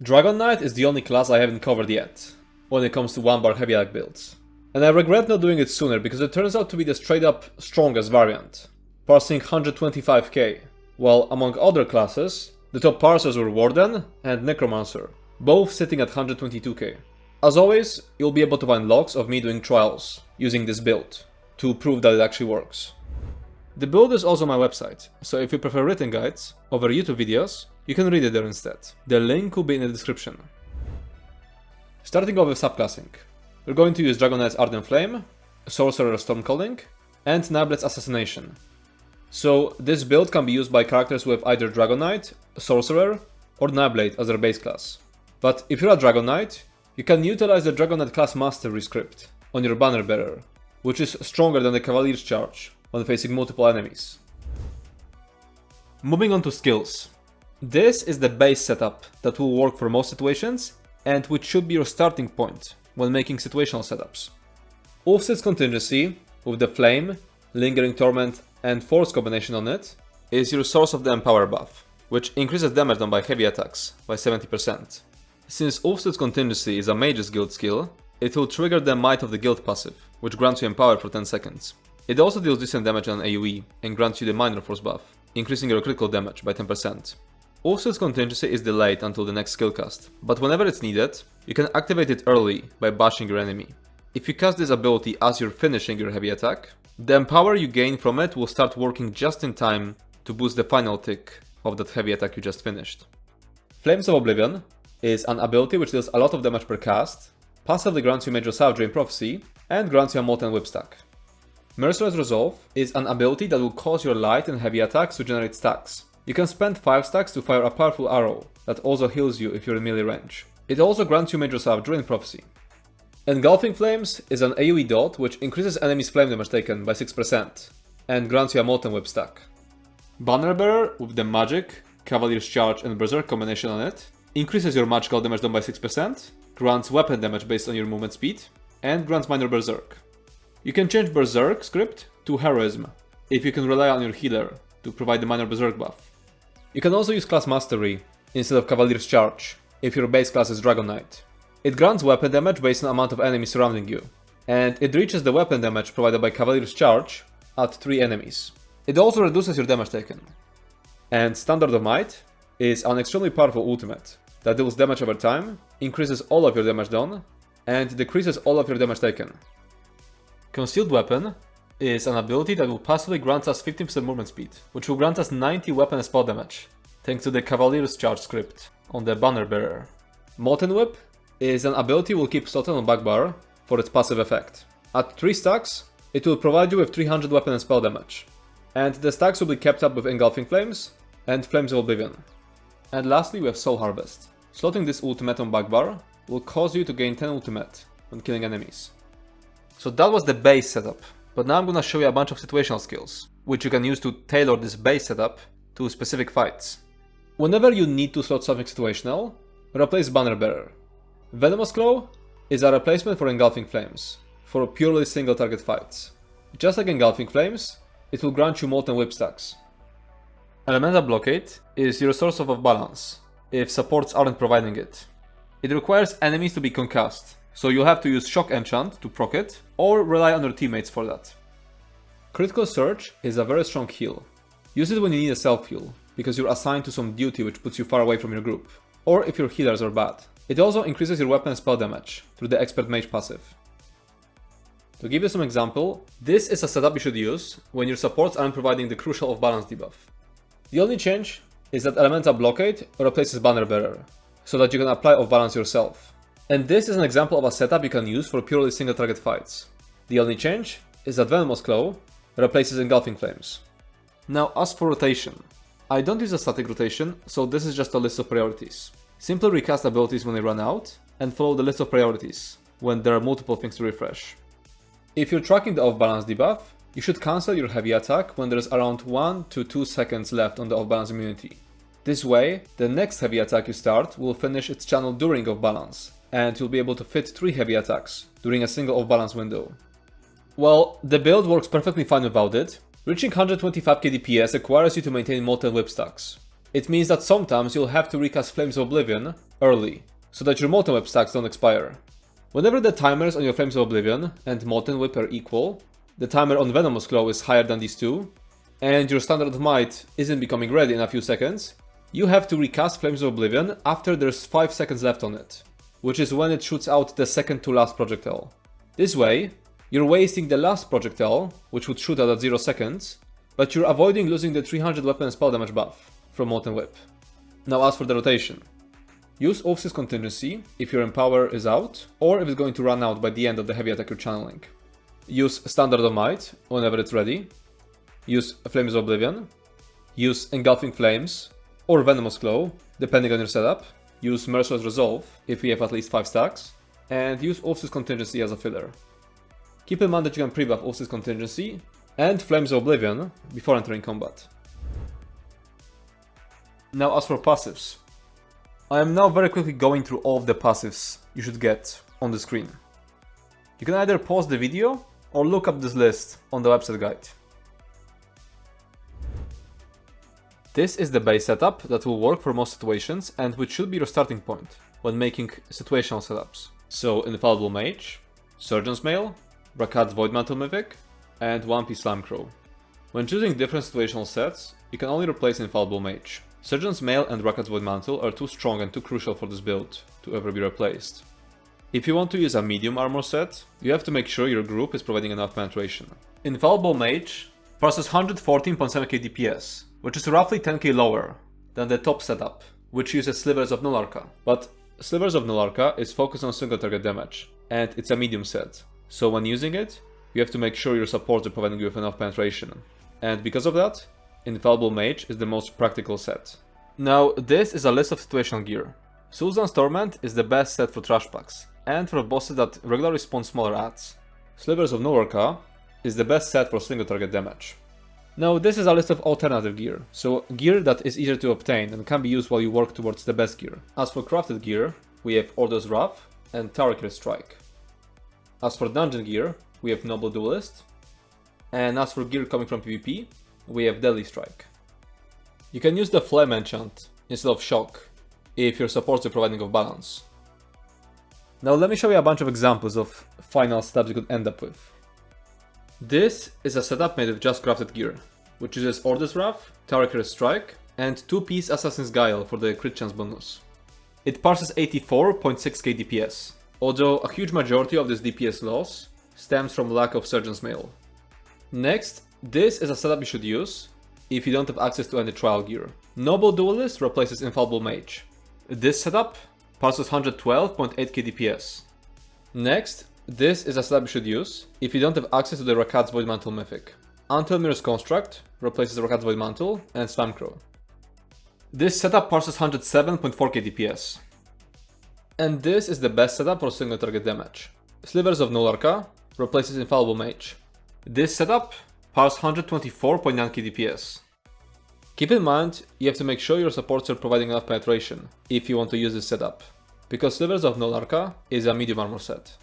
Dragonknight is the only class I haven't covered yet, when it comes to 1-bar heavy attack builds. And I regret not doing it sooner because it turns out to be the straight up strongest variant, parsing 125k, while among other classes, the top parsers were Warden and Necromancer, both sitting at 122k. As always, you'll be able to find logs of me doing trials using this build, to prove that it actually works. The build is also on my website, so if you prefer written guides over YouTube videos, you can read it there instead. The link will be in the description. Starting off with subclassing, we're going to use Dragonknight's Ardent Flame, Sorcerer Stormcalling, and Nablet's Assassination. So this build can be used by characters with either Dragonknight, Sorcerer, or Nablet as their base class. But if you're a Dragonknight, you can utilize the Dragonknight class Mastery script on your Banner Bearer, which is stronger than the Cavalier's Charge when facing multiple enemies. Moving on to skills. This is the base setup that will work for most situations and which should be your starting point when making situational setups. Ulfsted's Contingency, with the Flame, Lingering Torment and Force combination on it, is your source of the Empower buff, which increases damage done by heavy attacks by 70%. Since Ulfsted's Contingency is a Mage's Guild skill, it will trigger the Might of the Guild passive, which grants you Empower for 10 seconds. It also deals decent damage on AoE and grants you the Minor Force buff, increasing your critical damage by 10%. Ulfsted's Contingency is delayed until the next skill cast, but whenever it's needed, you can activate it early by bashing your enemy. If you cast this ability as you're finishing your heavy attack, the Empower you gain from it will start working just in time to boost the final tick of that heavy attack you just finished. Flames of Oblivion is an ability which deals a lot of damage per cast, passively grants you Major Salve during Prophecy, and grants you a Molten Whip stack. Merciless Resolve is an ability that will cause your light and heavy attacks to generate stacks. You can spend 5 stacks to fire a powerful arrow that also heals you if you're in melee range. It also grants you Major Salve during Prophecy. Engulfing Flames is an AoE dot which increases enemies' flame damage taken by 6% and grants you a Molten Whip stack. Banner Bearer with the Magic, Cavalier's Charge and Berserk combination on it increases your magical damage done by 6%, grants weapon damage based on your movement speed, and grants Minor Berserk. You can change Berserk script to Heroism if you can rely on your healer to provide the Minor Berserk buff. You can also use Class Mastery instead of Cavalier's Charge if your base class is Dragonknight. It grants weapon damage based on the amount of enemies surrounding you, and it reaches the weapon damage provided by Cavalier's Charge at 3 enemies. It also reduces your damage taken. And Standard of Might is an extremely powerful ultimate that deals damage over time, increases all of your damage done, and decreases all of your damage taken. Concealed Weapon is an ability that will passively grant us 15% movement speed, which will grant us 90 weapon and spell damage, thanks to the Cavalier's Charge script on the Banner Bearer. Molten Whip is an ability will keep Sloten on back bar for its passive effect. At 3 stacks, it will provide you with 300 weapon and spell damage, and the stacks will be kept up with Engulfing Flames and Flames of Oblivion. And lastly we have Soul Harvest. Slotting this ultimate on back bar will cause you to gain 10 ultimate when killing enemies. So that was the base setup, but now I'm gonna show you a bunch of situational skills, which you can use to tailor this base setup to specific fights. Whenever you need to slot something situational, replace Banner Bearer. Venomous Claw is a replacement for Engulfing Flames, for purely single target fights. Just like Engulfing Flames, it will grant you Molten Whip stacks. Elemental Blockade is your source of balance, if supports aren't providing it. It requires enemies to be concussed, so you'll have to use Shock Enchant to proc it, or rely on your teammates for that. Critical Surge is a very strong heal. Use it when you need a self-heal, because you're assigned to some duty which puts you far away from your group, or if your healers are bad. It also increases your weapon and spell damage through the Expert Mage passive. To give you some example, this is a setup you should use when your supports aren't providing the crucial off balance debuff. The only change is that Elemental Blockade replaces Banner Bearer, so that you can apply off balance yourself. And this is an example of a setup you can use for purely single target fights. The only change is that Venomous Claw replaces Engulfing Flames. Now as for rotation, I don't use a static rotation, so this is just a list of priorities. Simply recast abilities when they run out, and follow the list of priorities when there are multiple things to refresh. If you're tracking the off balance debuff, you should cancel your heavy attack when there's around 1 to 2 seconds left on the off balance immunity. This way, the next heavy attack you start will finish its channel during off balance, and you'll be able to fit 3 heavy attacks during a single off balance window. Well, the build works perfectly fine without it. Reaching 125k DPS requires you to maintain Molten Whip stacks. It means that sometimes you'll have to recast Flames of Oblivion early, so that your Molten Whip stacks don't expire. Whenever the timers on your Flames of Oblivion and Molten Whip are equal, the timer on Venomous Claw is higher than these two, and your Standard of Might isn't becoming ready in a few seconds, you have to recast Flames of Oblivion after there's 5 seconds left on it, which is when it shoots out the second to last projectile. This way, you're wasting the last projectile, which would shoot out at 0 seconds, but you're avoiding losing the 300 weapon and spell damage buff from Molten Whip. Now as for the rotation. Use Oath's Contingency if your Empower is out, or if it's going to run out by the end of the heavy attack you're channeling. Use Standard of Might whenever it's ready. Use Flames of Oblivion. Use Engulfing Flames, or Venomous Claw, depending on your setup. Use Merciless Resolve if you have at least 5 stacks. And use Oath's Contingency as a filler. Keep in mind that you can pre-buff Oath's Contingency and Flames of Oblivion before entering combat. Now as for passives. I am now very quickly going through all of the passives you should get on the screen. You can either pause the video or look up this list on the website guide. This is the base setup that will work for most situations and which should be your starting point when making situational setups. So Infallible Mage, Surgeon's Mail, Rakat's Voidmantle Mythic, and One Piece Slamcrow. When choosing different situational sets, you can only replace Infallible Mage. Surgeon's Mail and Rakat's Voidmantle are too strong and too crucial for this build to ever be replaced. If you want to use a medium armor set, you have to make sure your group is providing enough penetration. Infallible Mage parses 114.7k DPS, which is roughly 10k lower than the top setup, which uses Slivers of Null-Arca. But Slivers of Null-Arca is focused on single target damage, and it's a medium set, so when using it, you have to make sure your supports are providing you with enough penetration. And because of that, Infallible Mage is the most practical set. Now, this is a list of situational gear. Sul'Zan's Torment is the best set for trash packs, and for bosses that regularly spawn smaller adds. Slivers of Null-Arca is the best set for single target damage. Now, this is a list of alternative gear, so gear that is easier to obtain and can be used while you work towards the best gear. As for crafted gear, we have Order's Wrath and Towerkill Strike. As for dungeon gear, we have Noble Duelist, and as for gear coming from PvP, we have Deadly Strike. You can use the Flame enchant instead of Shock if your supports are providing of balance. Now let me show you a bunch of examples of final setups you could end up with. This is a setup made of just crafted gear, which uses Order's Wrath, Towerkill Strike, and 2-piece Assassin's Guile for the crit chance bonus. It parses 84.6k DPS, although a huge majority of this DPS loss stems from lack of Surgeon's Mail. Next, this is a setup you should use if you don't have access to any trial gear. Noble Duelist replaces Infallible Mage. This setup parses 112.8k DPS. Next, this is a setup you should use if you don't have access to the Rakat's Voidmantle Mythic. Until Mirror's Construct replaces Rakat's Voidmantle and Slamcrow. This setup parses 107.4k DPS. And this is the best setup for single target damage. Slivers of Null-Arca replaces Infallible Mage. This setup parses 124.9k DPS. Keep in mind, you have to make sure your supports are providing enough penetration if you want to use this setup, because Slivers of Null-Arca is a medium armor set.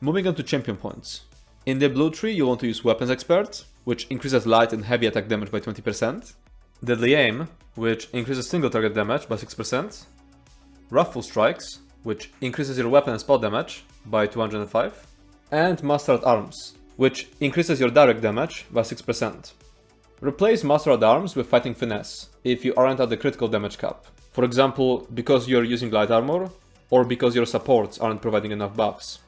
Moving on to champion points. In the blue tree you want to use Weapons Expert, which increases light and heavy attack damage by 20%, Deadly Aim, which increases single target damage by 6%, Wrathful Strikes, which increases your weapon and spell damage by 205, and Master at Arms, which increases your direct damage by 6%. Replace Master at Arms with Fighting Finesse if you aren't at the critical damage cap, for example because you're using light armor, or because your supports aren't providing enough buffs.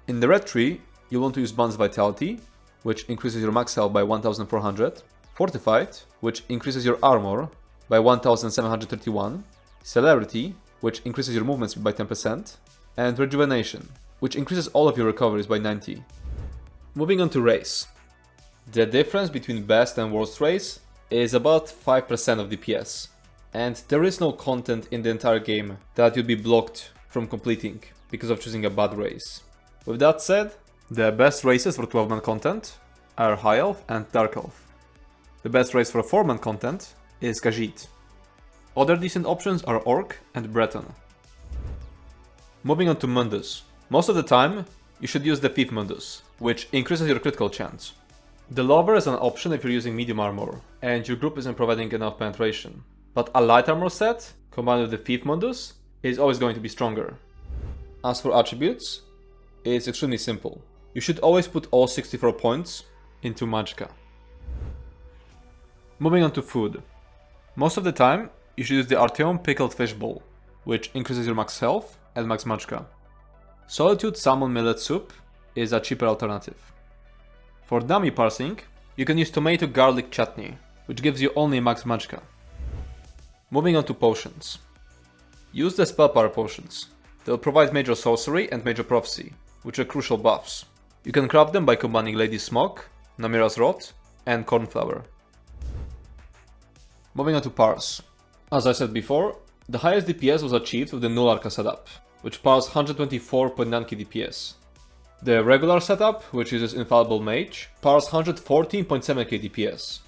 In the red tree, you want to use Bond's Vitality, which increases your max health by 1400, Fortified, which increases your armor by 1731, Celerity, which increases your movement speed by 10%, and Rejuvenation, which increases all of your recoveries by 90. Moving on to race. The difference between best and worst race is about 5% of DPS, and there is no content in the entire game that you'll be blocked from completing because of choosing a bad race. With that said, the best races for 12-man content are High Elf and Dark Elf. The best race for 4-man content is Khajiit. Other decent options are Orc and Breton. Moving on to Mundus. Most of the time, you should use the Thief Mundus, which increases your critical chance. The lover is an option if you're using medium armor and your group isn't providing enough penetration, but a light armor set combined with the thief Mundus is always going to be stronger. As for attributes, it's extremely simple. You should always put all 64 points into Magicka. Moving on to food. Most of the time, you should use the Artyom pickled fish bowl, which increases your max health and max Magicka. Solitude salmon millet soup is a cheaper alternative. For dummy parsing, you can use tomato garlic chutney, which gives you only max Magicka. Moving on to potions. Use the spell power potions. They'll provide major sorcery and major prophecy, which are crucial buffs. You can craft them by combining Lady's Smoke, Namira's Rot, and Cornflower. Moving on to Parse. As I said before, the highest DPS was achieved with the Null Arca setup, which parsed 124.9k DPS. The regular setup, which uses Infallible Mage, parsed 114.7k DPS.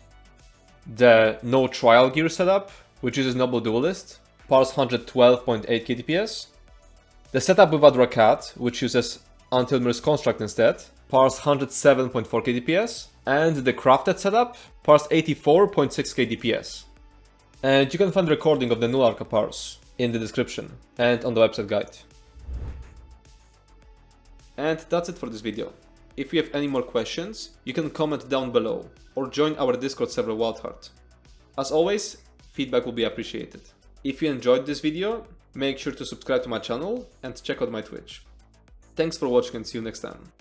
The No Trial Gear setup, which uses Noble Duelist, parsed 112.8k DPS. The setup with Adrakat, which uses Until Mirror's Construct instead, parsed 107.4k DPS. And the Crafted setup parsed 84.6k DPS. And you can find the recording of the Null Arca parse in the description and on the website guide. And that's it for this video. If you have any more questions, you can comment down below or join our Discord server Wildheart. As always, feedback will be appreciated. If you enjoyed this video, make sure to subscribe to my channel and check out my Twitch. Thanks for watching and see you next time.